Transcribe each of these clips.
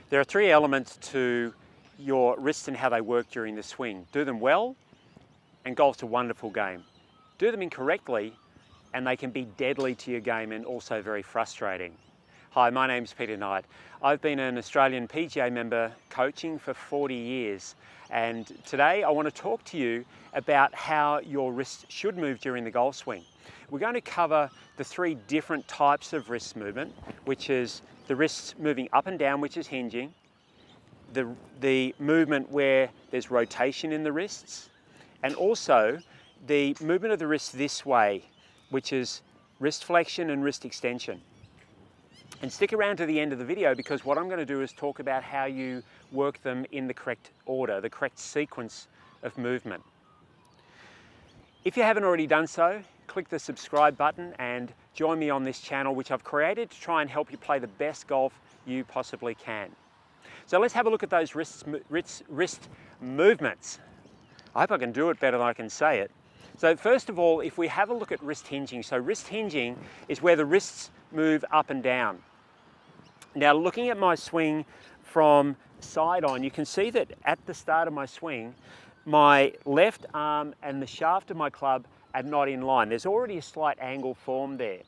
There are three elements to your wrists and how they work during the swing. Do them well, and golf's a wonderful game. Do them incorrectly, and they can be deadly to your game and also very frustrating. Hi, my name's Peter Knight. I've been an Australian PGA member coaching for 40 years, and today I want to talk to you about how your wrists should move during the golf swing. We're going to cover the three different types of wrist movement, which is the wrists moving up and down, which is hinging, the movement where there's rotation in the wrists, and also the movement of the wrists this way, which is wrist flexion and wrist extension. And stick around to the end of the video, because what I'm going to do is talk about how you work them in the correct order, the correct sequence of movement. If you haven't already done so, click the subscribe button and join me on this channel, which I've created to try and help you play the best golf you possibly can. So let's have a look at those wrist movements. I hope I can do it better than I can say it. So first of all, if we have a look at wrist hinging, so wrist hinging is where the wrists move up and down. Now, looking at my swing from side on, you can see that at the start of my swing, my left arm and the shaft of my club are not in line. There's already a slight angle formed there.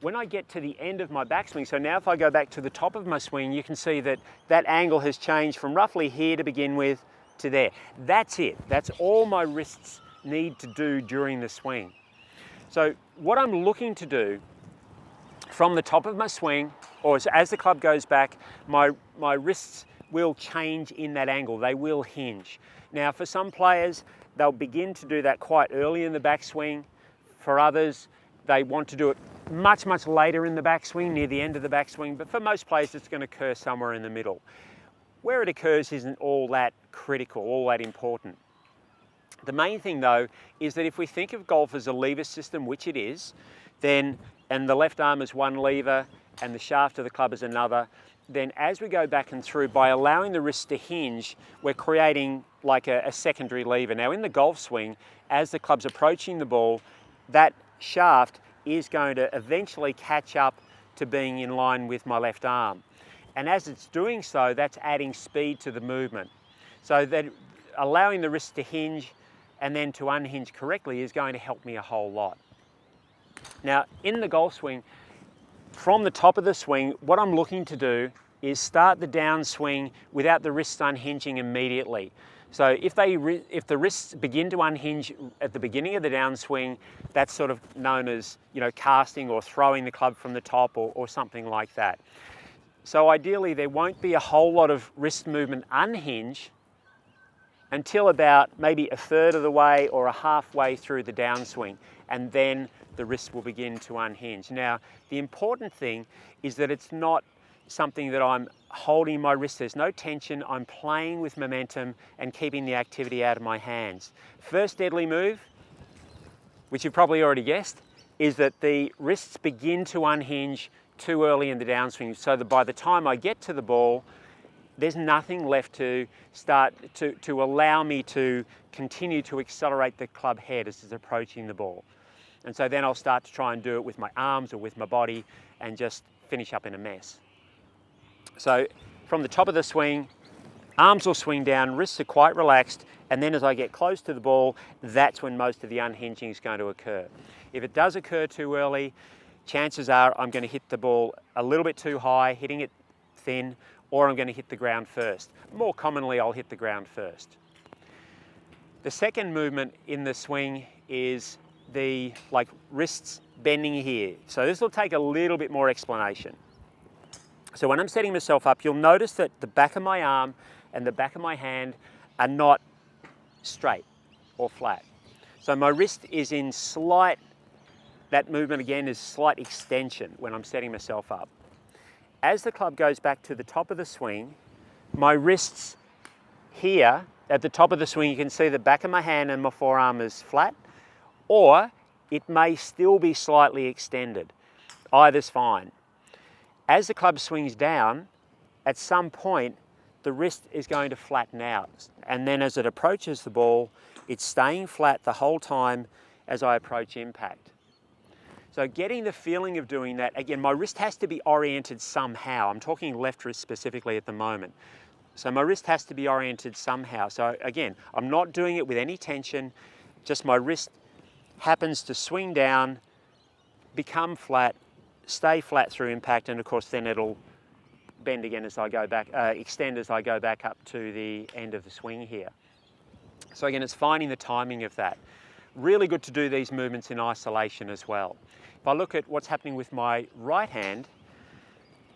When I get to the end of my backswing, so now if I go back to the top of my swing, you can see that that angle has changed from roughly here to begin with to there. That's it. That's all my wrists need to do during the swing. So what I'm looking to do from the top of my swing, or as the club goes back, my wrists will change in that angle. They will hinge. Now, for some players, they'll begin to do that quite early in the backswing. For others, they want to do it much, much later in the backswing, near the end of the backswing. But for most players, it's going to occur somewhere in the middle. Where it occurs isn't all that critical, all that important. The main thing, though, is that if we think of golf as a lever system, which it is, then, and the left arm is one lever and the shaft of the club is another, then as we go back and through, by allowing the wrist to hinge, we're creating like a secondary lever. Now, in the golf swing, as the club's approaching the ball, that shaft is going to eventually catch up to being in line with my left arm. And as it's doing so, that's adding speed to the movement. So that allowing the wrist to hinge and then to unhinge correctly is going to help me a whole lot. Now, in the golf swing, from the top of the swing, what I'm looking to do is start the downswing without the wrists unhinging immediately. So if the wrists begin to unhinge at the beginning of the downswing, that's sort of known as, casting or throwing the club from the top or something like that. So ideally, there won't be a whole lot of wrist movement unhinge until about maybe a third of the way or a halfway through the downswing, and then the wrist will begin to unhinge. Now, the important thing is that it's not something that I'm holding my wrist. There's no tension. I'm playing with momentum and keeping the activity out of my hands. First deadly move, which you've probably already guessed, is that the wrists begin to unhinge too early in the downswing, so that by the time I get to the ball, there's nothing left to start to allow me to continue to accelerate the club head as it's approaching the ball. And so then I'll start to try and do it with my arms or with my body and just finish up in a mess. So from the top of the swing, arms will swing down, wrists are quite relaxed, and then as I get close to the ball, that's when most of the unhinging is going to occur. If it does occur too early, chances are I'm going to hit the ball a little bit too high, hitting it thin, or I'm going to hit the ground first. More commonly, I'll hit the ground first. The second movement in the swing is the wrists bending here. So this will take a little bit more explanation. So when I'm setting myself up, you'll notice that the back of my arm and the back of my hand are not straight or flat. So my wrist is in that movement again is slight extension when I'm setting myself up. As the club goes back to the top of the swing, my wrists here at the top of the swing, you can see the back of my hand and my forearm is flat, or it may still be slightly extended. Either's fine. As the club swings down, at some point, the wrist is going to flatten out. And then as it approaches the ball, it's staying flat the whole time as I approach impact. So getting the feeling of doing that, again, my wrist has to be oriented somehow. I'm talking left wrist specifically at the moment. So my wrist has to be oriented somehow. So again, I'm not doing it with any tension, just my wrist happens to swing down, become flat, stay flat through impact, and of course then it'll bend again as I go back, extend as I go back up to the end of the swing here. So again, it's finding the timing of that. Really good to do these movements in isolation as well. If I look at what's happening with my right hand,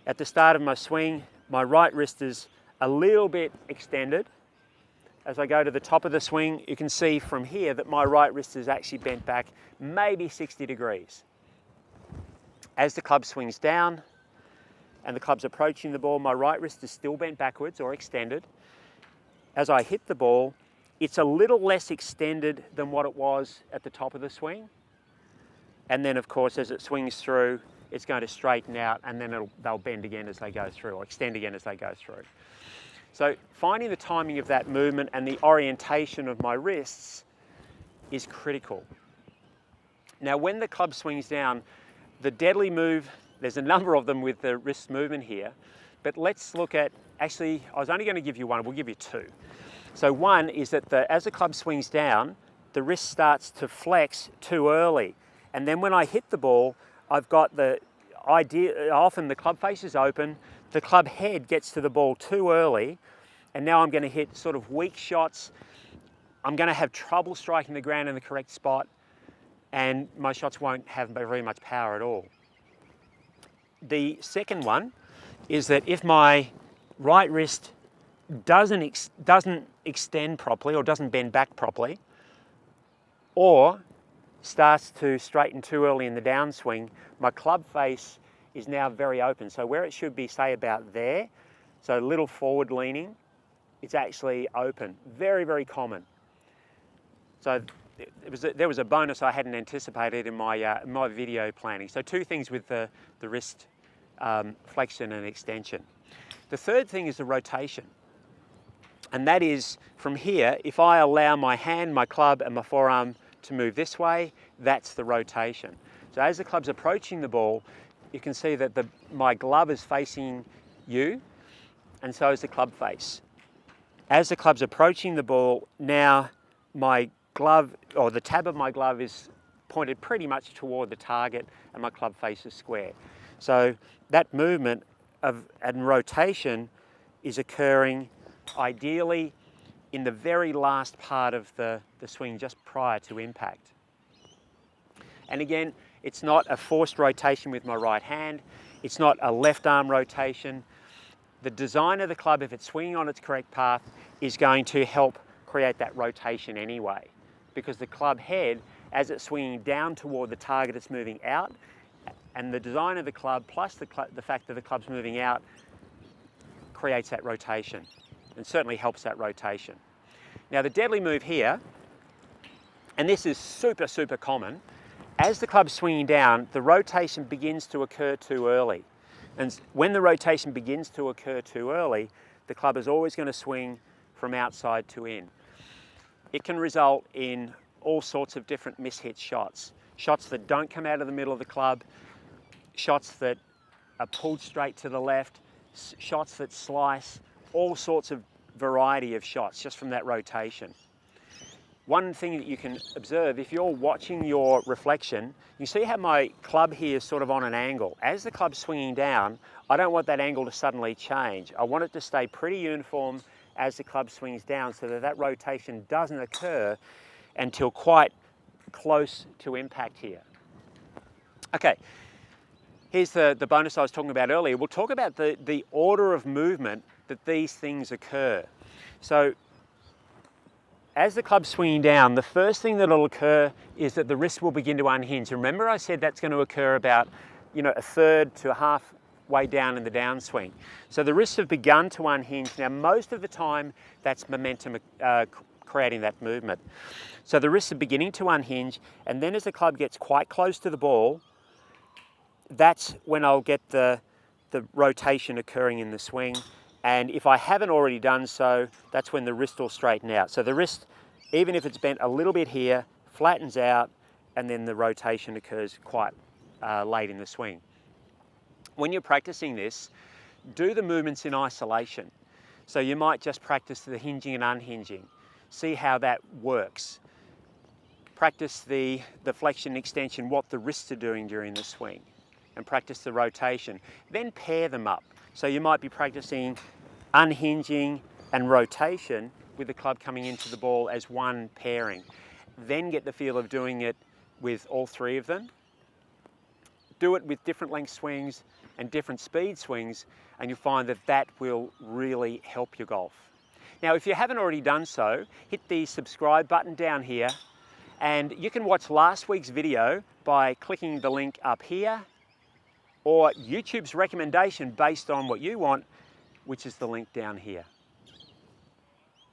at the start of my swing, my right wrist is a little bit extended. As I go to the top of the swing, you can see from here that my right wrist is actually bent back maybe 60 degrees. As the club swings down and the club's approaching the ball, my right wrist is still bent backwards or extended. As I hit the ball, it's a little less extended than what it was at the top of the swing. And then of course, as it swings through, it's going to straighten out, and then they'll bend again as they go through, or extend again as they go through. So finding the timing of that movement and the orientation of my wrists is critical. Now when the club swings down, the deadly move, there's a number of them with the wrist movement here, but let's look at, actually, I was only going to give you one, we'll give you two. So one is that as the club swings down, the wrist starts to flex too early. And then when I hit the ball, I've got the idea, often the club face is open, the club head gets to the ball too early, and now I'm going to hit sort of weak shots. I'm going to have trouble striking the ground in the correct spot, and my shots won't have very much power at all. The second one is that if my right wrist doesn't extend properly or doesn't bend back properly, or starts to straighten too early in the downswing, my club face is now very open. So where it should be, say, about there, so a little forward leaning, it's actually open. Very, very common. So there was a bonus I hadn't anticipated in my video planning. So two things with the wrist flexion and extension. The third thing is the rotation. And that is from here, if I allow my hand, my club, and my forearm to move this way, that's the rotation. So as the club's approaching the ball, you can see that my glove is facing you, and so is the club face. As the club's approaching the ball, now my glove, or the tab of my glove, is pointed pretty much toward the target, and my club face is square. So that movement and rotation is occurring ideally in the very last part of the swing, just prior to impact. And again, it's not a forced rotation with my right hand. It's not a left arm rotation. The design of the club, if it's swinging on its correct path, is going to help create that rotation anyway, because the club head, as it's swinging down toward the target, it's moving out, and the design of the club plus the fact that the club's moving out creates that rotation, and certainly helps that rotation. Now the deadly move here, and this is super, super common, as the club's swinging down, the rotation begins to occur too early. And when the rotation begins to occur too early, the club is always going to swing from outside to in. It can result in all sorts of different mishit shots. Shots that don't come out of the middle of the club, shots that are pulled straight to the left, shots that slice, all sorts of variety of shots just from that rotation. One thing that you can observe, if you're watching your reflection, you see how my club here is sort of on an angle. As the club's swinging down, I don't want that angle to suddenly change. I want it to stay pretty uniform as the club swings down, so that rotation doesn't occur until quite close to impact here. Okay, here's the bonus I was talking about earlier. We'll talk about the order of movement that these things occur. So as the club's swinging down, the first thing that will occur is that the wrist will begin to unhinge. Remember I said that's going to occur about, a third to halfway down in the downswing. So the wrists have begun to unhinge. Now most of the time that's momentum creating that movement. So the wrists are beginning to unhinge, and then as the club gets quite close to the ball, that's when I'll get the rotation occurring in the swing. And if I haven't already done so, that's when the wrist will straighten out. So the wrist, even if it's bent a little bit here, flattens out, and then the rotation occurs quite late in the swing. When you're practicing this, do the movements in isolation. So you might just practice the hinging and unhinging. See how that works. Practice the flexion and extension, what the wrists are doing during the swing, and practice the rotation. Then pair them up. So you might be practicing unhinging and rotation with the club coming into the ball as one pairing. Then get the feel of doing it with all three of them. Do it with different length swings and different speed swings, and you'll find that that will really help your golf. Now, if you haven't already done so, hit the subscribe button down here, and you can watch last week's video by clicking the link up here, or YouTube's recommendation based on what you want, which is the link down here.